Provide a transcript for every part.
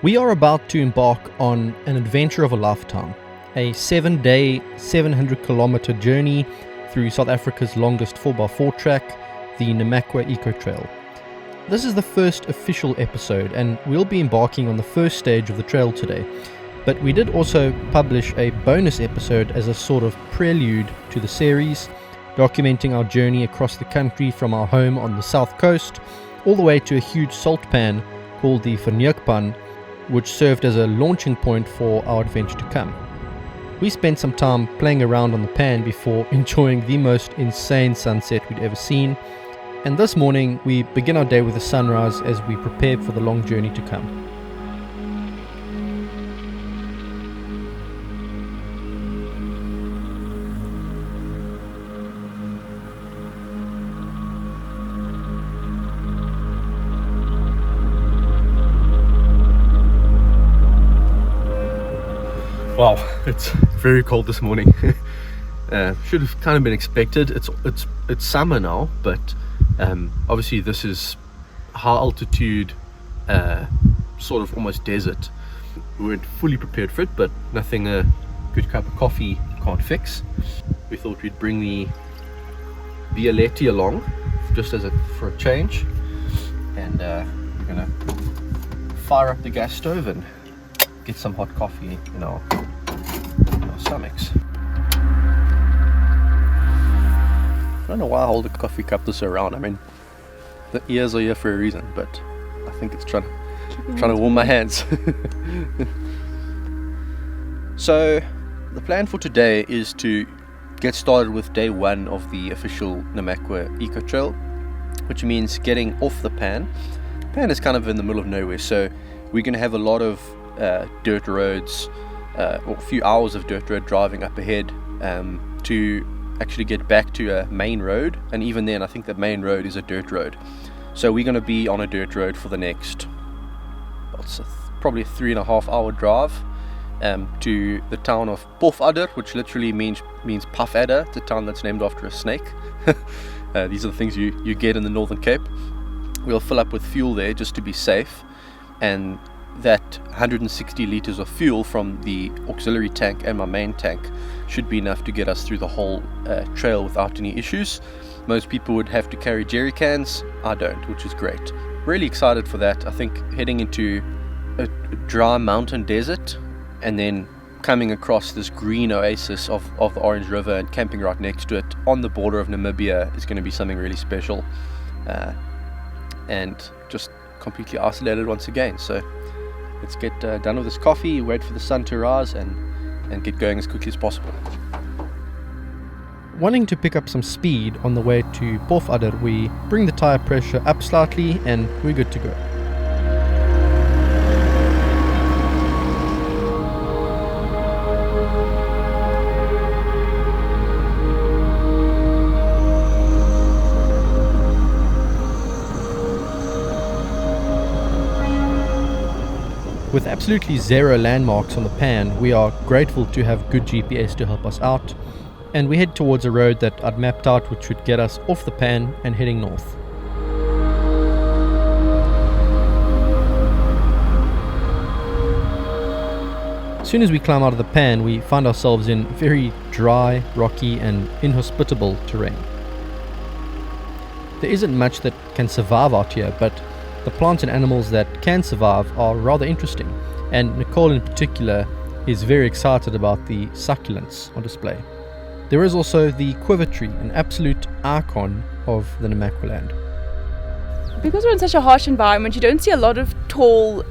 We are about to embark on an adventure of a lifetime, a 7-day, 700-kilometer journey through South Africa's longest 4x4 track, the NAMAKWA Eco Trail. This is the first official episode, and we'll be embarking on the first stage of the trail today. But we did also publish a bonus episode as a sort of prelude to the series, documenting our journey across the country from our home on the south coast all the way to a huge salt pan called the Verneukpan, which served as a launching point for our adventure to come. We spent some time playing around on the pan before enjoying the most insane sunset we'd ever seen, and this morning we begin our day with a sunrise as we prepare for the long journey to come. Wow, it's very cold this morning. Should have kind of been expected. It's summer now, but obviously this is high altitude, sort of almost desert. We weren't fully prepared for it, but nothing a good cup of coffee can't fix. We thought we'd bring the Violetti along, just for a change, and we're gonna fire up the gas stove and get some hot coffee in our stomachs. I don't know why I hold a coffee cup this around. I mean, the ears are here for a reason, but I think it's trying to warm my hands. So the plan for today is to get started with day one of the official NAMAKWA Eco Trail, which means getting off the pan. The pan is kind of in the middle of nowhere, so we're going to have a lot of dirt roads, or a few hours of dirt road driving up ahead to actually get back to a main road, and even then I think the main road is a dirt road. So we're going to be on a dirt road for the next probably a 3.5 hour drive to the town of Pofadder, which literally means puff adder. It's a town that's named after a snake. These are the things you get in the Northern Cape. We'll fill up with fuel there just to be safe, and that 160 liters of fuel from the auxiliary tank and my main tank should be enough to get us through the whole trail without any issues. Most people would have to carry jerry cans. I don't, which is great. Really excited for that. I think heading into a dry mountain desert and then coming across this green oasis of the Orange River and camping right next to it on the border of Namibia is going to be something really special, and just completely isolated once again. So let's get done with this coffee, wait for the sun to rise, and get going as quickly as possible. Wanting to pick up some speed on the way to Pofadder, we bring the tire pressure up slightly and we're good to go. With absolutely zero landmarks on the pan, we are grateful to have good GPS to help us out, and we head towards a road that I'd mapped out which would get us off the pan and heading north. As soon as we climb out of the pan, we find ourselves in very dry, rocky and inhospitable terrain. There isn't much that can survive out here, but the plants and animals that can survive are rather interesting, and Nicole in particular is very excited about the succulents on display. There is also the quiver tree, an absolute icon of the NAMAKWA land. Because we're in such a harsh environment, you don't see a lot of tall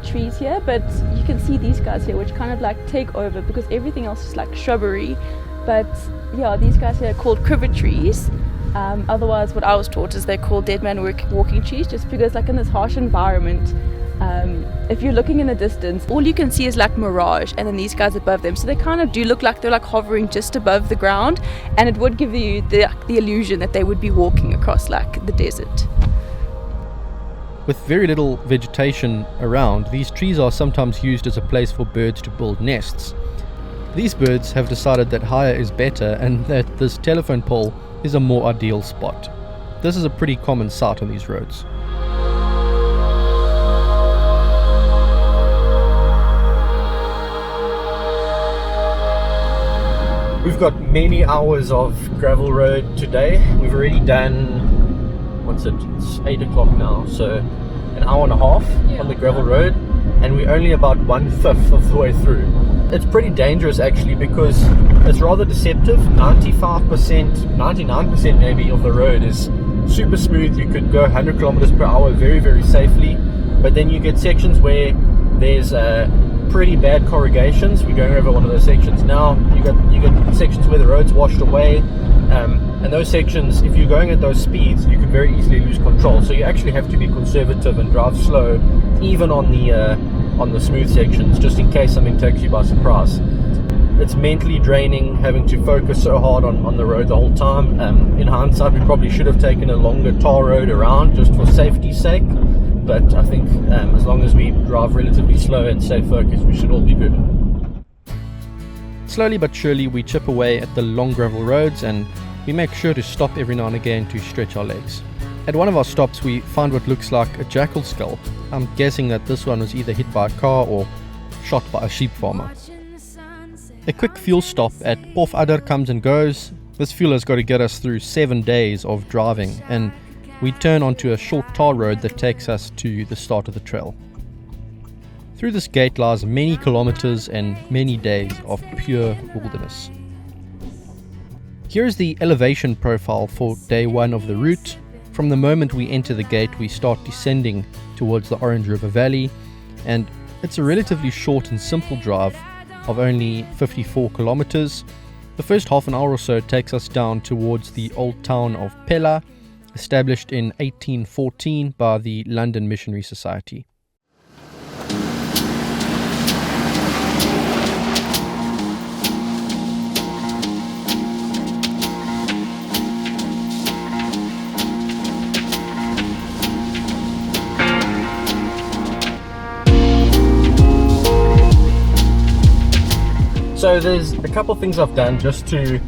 trees here, but you can see these guys here which kind of like take over because everything else is like shrubbery. But yeah, these guys here are called quiver trees. Otherwise, what I was taught is they're called dead man walking trees, just because like in this harsh environment, if you're looking in the distance, all you can see is like mirage, and then these guys above them, so they kind of do look like they're like hovering just above the ground, and it would give you the illusion that they would be walking across like the desert. With very little vegetation around, these trees are sometimes used as a place for birds to build nests. These birds have decided that higher is better, and that this telephone pole is a more ideal spot. This is a pretty common sight on these roads. we've got many hours of gravel road today. We've already done, what's it? It's 8 o'clock now, so an hour and a half on the gravel road, and we're only about 1/5 of the way through. It's pretty dangerous actually, because it's rather deceptive. 95%, 99% maybe of the road is super smooth. You could go 100 kilometers per hour very, very safely, but then you get sections where there's pretty bad corrugations. We're going over one of those sections now. You got sections where the road's washed away, and those sections, if you're going at those speeds, you could very easily lose control. So you actually have to be conservative and drive slow, even on the smooth sections, just in case something takes you by surprise. It's mentally draining having to focus so hard on the road the whole time. In hindsight, we probably should have taken a longer tar road around just for safety's sake. But I think as long as we drive relatively slow and stay focused, we should all be good. Slowly but surely we chip away at the long gravel roads, and we make sure to stop every now and again to stretch our legs. At one of our stops we find what looks like a jackal skull. I'm guessing that this one was either hit by a car or shot by a sheep farmer. A quick fuel stop at Pofadder comes and goes. This fuel has got to get us through 7 days of driving, and we turn onto a short tar road that takes us to the start of the trail. Through this gate lies many kilometers and many days of pure wilderness. Here is the elevation profile for day 1 of the route. From the moment we enter the gate, we start descending towards the Orange River Valley, and it's a relatively short and simple drive of only 54 kilometers. The first half an hour or so takes us down towards the old town of Pella, established in 1814 by the London Missionary Society. So there's a couple things I've done just to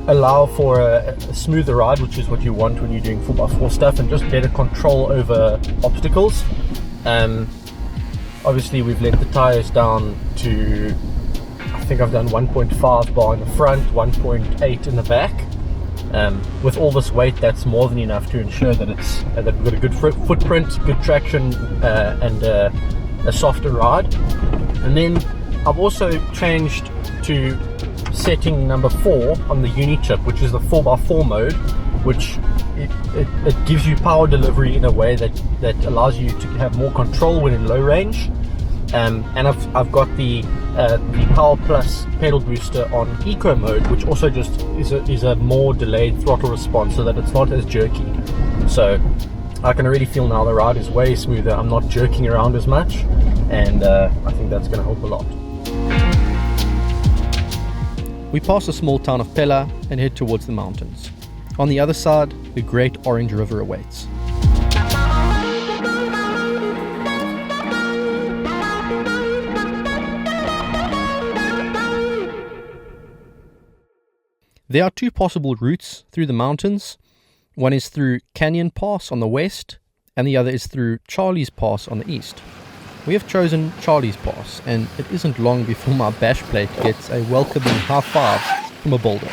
allow for a smoother ride, which is what you want when you're doing 4x4 stuff, and just better control over obstacles. Obviously we've let the tires down to, I think I've done 1.5 bar in the front, 1.8 in the back. With all this weight, that's more than enough to ensure that that we've got a good footprint, good traction, and a softer ride. And then I've also changed to setting number 4 on the uni chip, which is the 4x4 mode, which it gives you power delivery in a way that allows you to have more control when in low range. And I've got the Power Plus pedal booster on eco mode, which also just is a more delayed throttle response, so that it's not as jerky. So I can already feel now the ride is way smoother. I'm not jerking around as much, and I think that's going to help a lot. We pass the small town of Pella and head towards the mountains. On the other side, the great Orange River awaits. There are 2 possible routes through the mountains. One is through Canyon Pass on the west, and the other is through Charlie's Pass on the east. We have chosen Charlie's Pass, and it isn't long before my bash plate gets a welcoming high five from a boulder.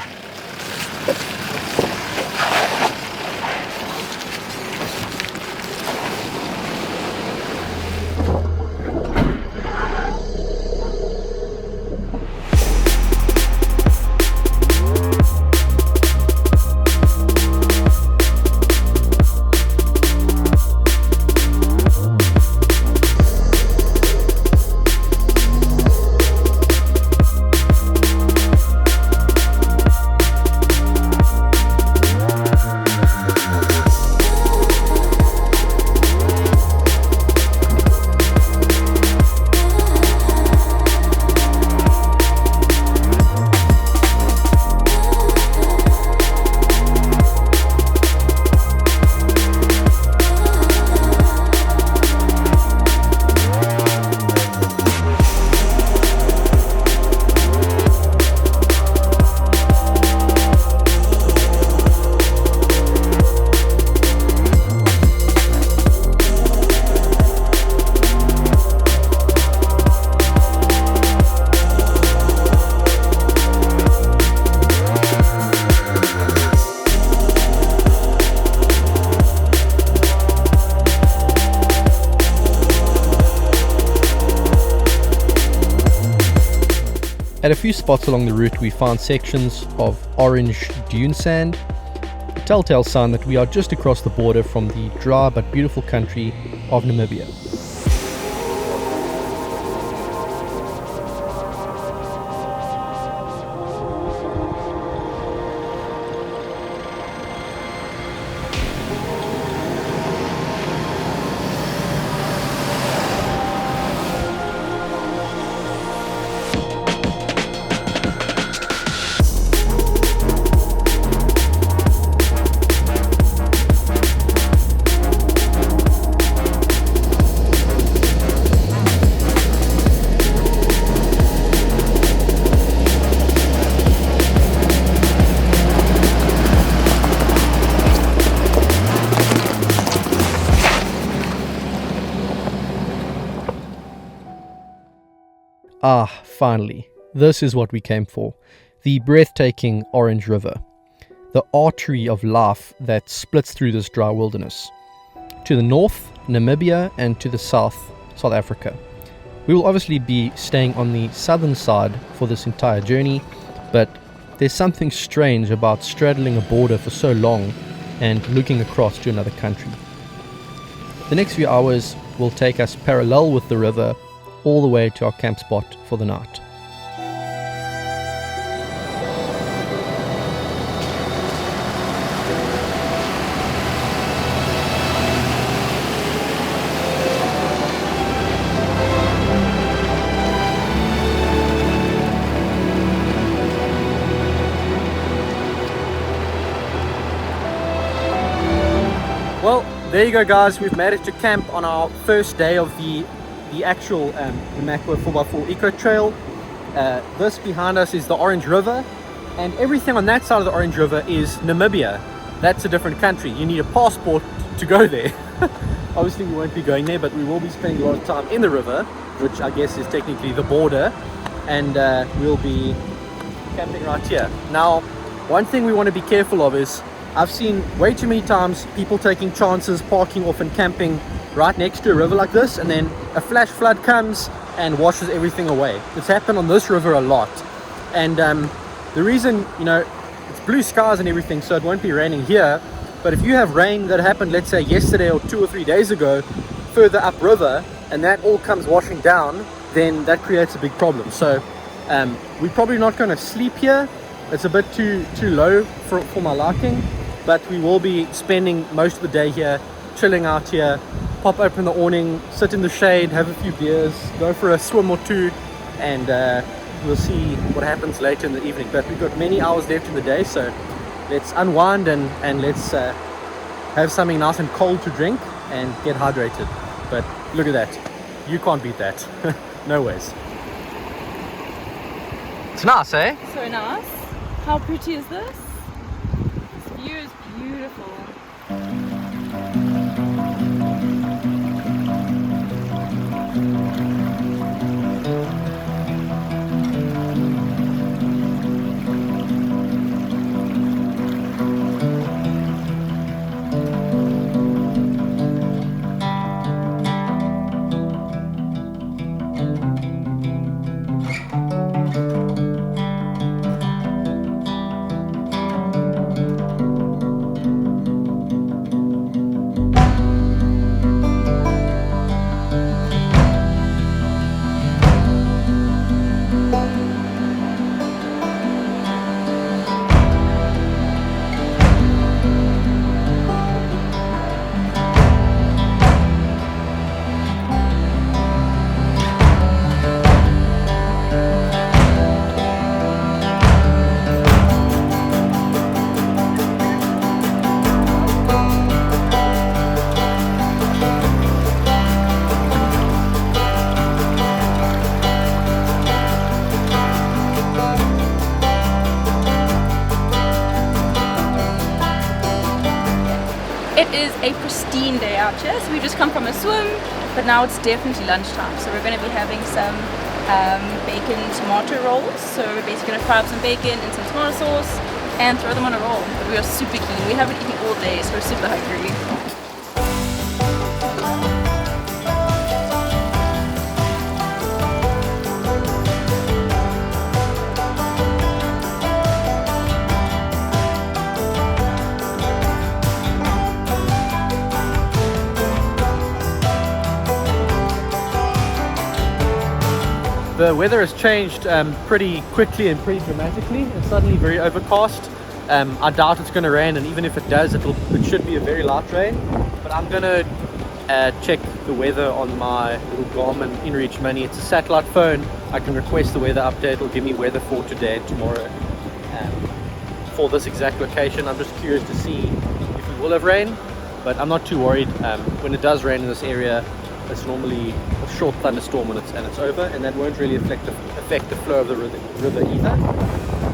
At a few spots along the route we found sections of orange dune sand, a telltale sign that we are just across the border from the dry but beautiful country of Namibia. Ah, finally, this is what we came for. The breathtaking Orange River. The artery of life that splits through this dry wilderness. To the north, Namibia, and to the south, South Africa. We will obviously be staying on the southern side for this entire journey, but there's something strange about straddling a border for so long and looking across to another country. The next few hours will take us parallel with the river all the way to our camp spot for the night. Well, there you go guys, we've made it to camp on our first day of the actual NAMAKWA 4x4 Eco Trail. This behind us is the Orange River, and everything on that side of the Orange River is Namibia. That's a different country. You need a passport to go there. Obviously we won't be going there, but we will be spending a lot of time in the river, which I guess is technically the border, and we'll be camping right here. Now, one thing we want to be careful of is, I've seen way too many times people taking chances, parking off and camping right next to a river like this, and then a flash flood comes and washes everything away. It's happened on this river a lot, and the reason, you know, it's blue skies and everything, so it won't be raining here, but if you have rain that happened, let's say yesterday or 2 or 3 days ago, further upriver, and that all comes washing down, then that creates a big problem. So we're probably not going to sleep here. It's a bit too low for my liking, but we will be spending most of the day here, chilling out here, pop open the awning, sit in the shade, have a few beers, go for a swim or two, and we'll see what happens later in the evening. But we've got many hours left in the day, so let's unwind and let's have something nice and cold to drink and get hydrated. But look at that, you can't beat that. No ways. It's nice, eh? So nice. How pretty is this? This view is beautiful. It is a pristine day out here, so we just come from a swim, but now it's definitely lunchtime, so we're going to be having some bacon tomato rolls. So we're basically going to fry up some bacon and some tomato sauce and throw them on a roll. But we are super keen. We haven't eaten all day, so we're super hungry. The weather has changed pretty quickly and pretty dramatically. It's suddenly very overcast. I doubt it's going to rain, and even if it does, it should be a very light rain. But I'm going to check the weather on my little Garmin InReach Mini. It's a satellite phone. I can request the weather update. It'll give me weather for today and tomorrow for this exact location. I'm just curious to see if we will have rain, but I'm not too worried. When it does rain in this area, it's normally a short thunderstorm and it's over, and that won't really affect the flow of the river either.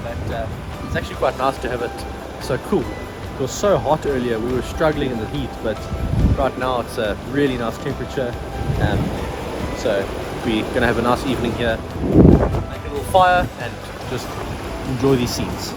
But it's actually quite nice to have it so cool. It was so hot earlier, we were struggling in the heat, but right now it's a really nice temperature. So we're going to have a nice evening here, make a little fire and just enjoy these scenes.